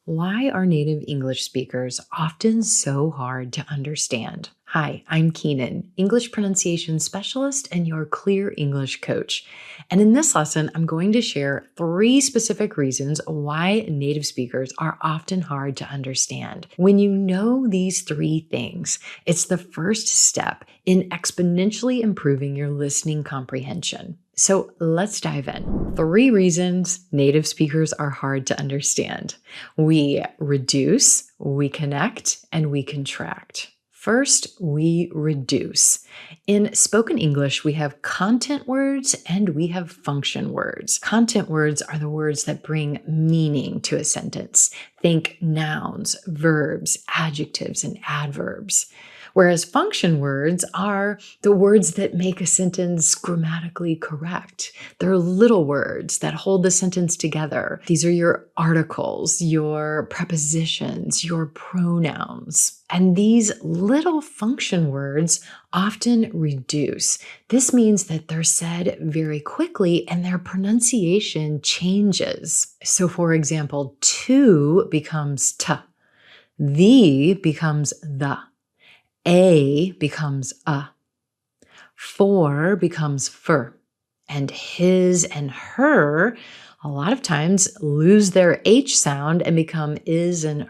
Why are native English speakers often so hard to understand? Hi, I'm Keenyn, English pronunciation specialist and your Clear English coach. And in this lesson, I'm going to share 3 specific reasons why native speakers are often hard to understand. When you know these 3 things, it's the first step in exponentially improving your listening comprehension. So let's dive in. 3 reasons native speakers are hard to understand. We reduce, we connect, and we contract. First, we reduce. In spoken English, we have content words and we have function words. Content words are the words that bring meaning to a sentence. Think nouns, verbs, adjectives, and adverbs. Whereas function words are the words that make a sentence grammatically correct. They're little words that hold the sentence together. These are your articles, your prepositions, your pronouns. And these little function words often reduce. This means that they're said very quickly and their pronunciation changes. So for example, to becomes t, the becomes the. A becomes a, for becomes fur, and his and her a lot of times lose their H sound and become is and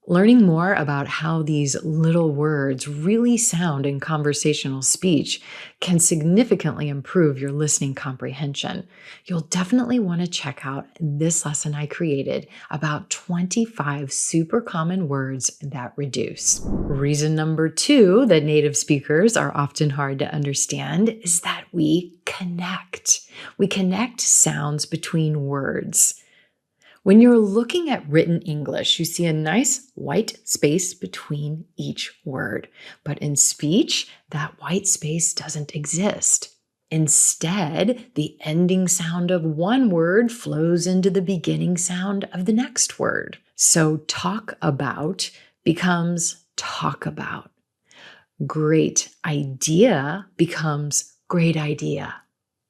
Learning more about how these little words really sound in conversational speech can significantly improve your listening comprehension. You'll definitely want to check out this lesson I created about 25 super common words that reduce. Reason number 2 that native speakers are often hard to understand is that we connect. We connect sounds between words. When you're looking at written English, you see a nice white space between each word. But in speech, that white space doesn't exist. Instead, the ending sound of one word flows into the beginning sound of the next word. So talk about becomes talk about. Great idea becomes great idea.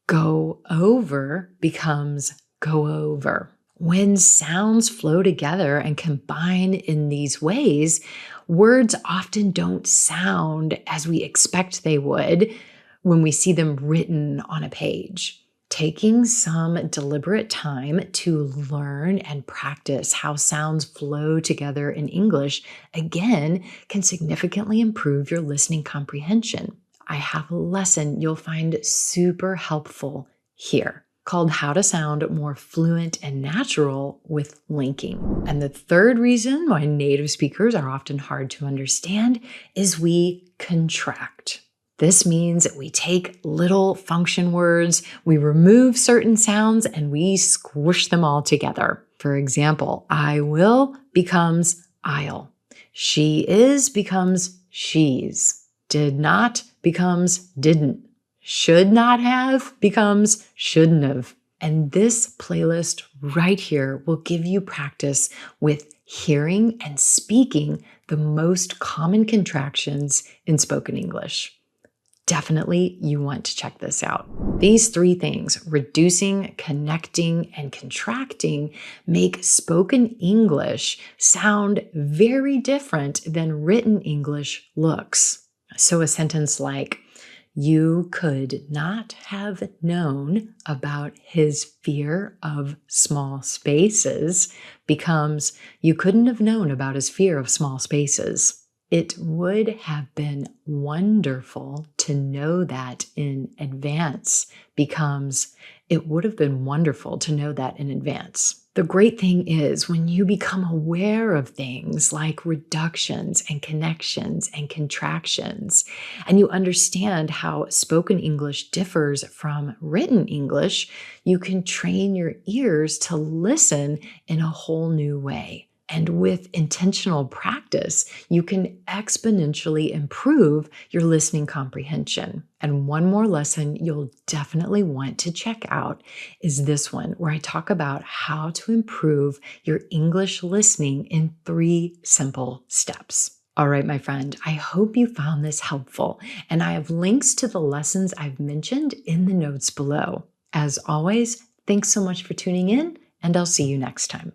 Go over becomes go over. When sounds flow together and combine in these ways, words often don't sound as we expect they would when we see them written on a page. Taking some deliberate time to learn and practice how sounds flow together in English, again, can significantly improve your listening comprehension. I have a lesson you'll find super helpful here, called How to Sound More Fluent and Natural with Linking. And the third reason why native speakers are often hard to understand is we contract. This means that we take little function words, we remove certain sounds, and we squish them all together. For example, I will becomes I'll. She is becomes she's. Did not becomes didn't. Should not have becomes shouldn't have. And this playlist right here will give you practice with hearing and speaking the most common contractions in spoken English. Definitely you want to check this out. These 3 things, reducing, connecting, and contracting, make spoken English sound very different than written English looks. So a sentence like, you could not have known about his fear of small spaces becomes, you couldn't have known about his fear of small spaces. It would have been wonderful to know that in advance becomes, it would have been wonderful to know that in advance. The great thing is when you become aware of things like reductions and connections and contractions, and you understand how spoken English differs from written English, you can train your ears to listen in a whole new way. And with intentional practice, you can exponentially improve your listening comprehension. And one more lesson you'll definitely want to check out is this one, where I talk about how to improve your English listening in 3 simple steps. All right, my friend, I hope you found this helpful, and I have links to the lessons I've mentioned in the notes below. As always, thanks so much for tuning in, and I'll see you next time.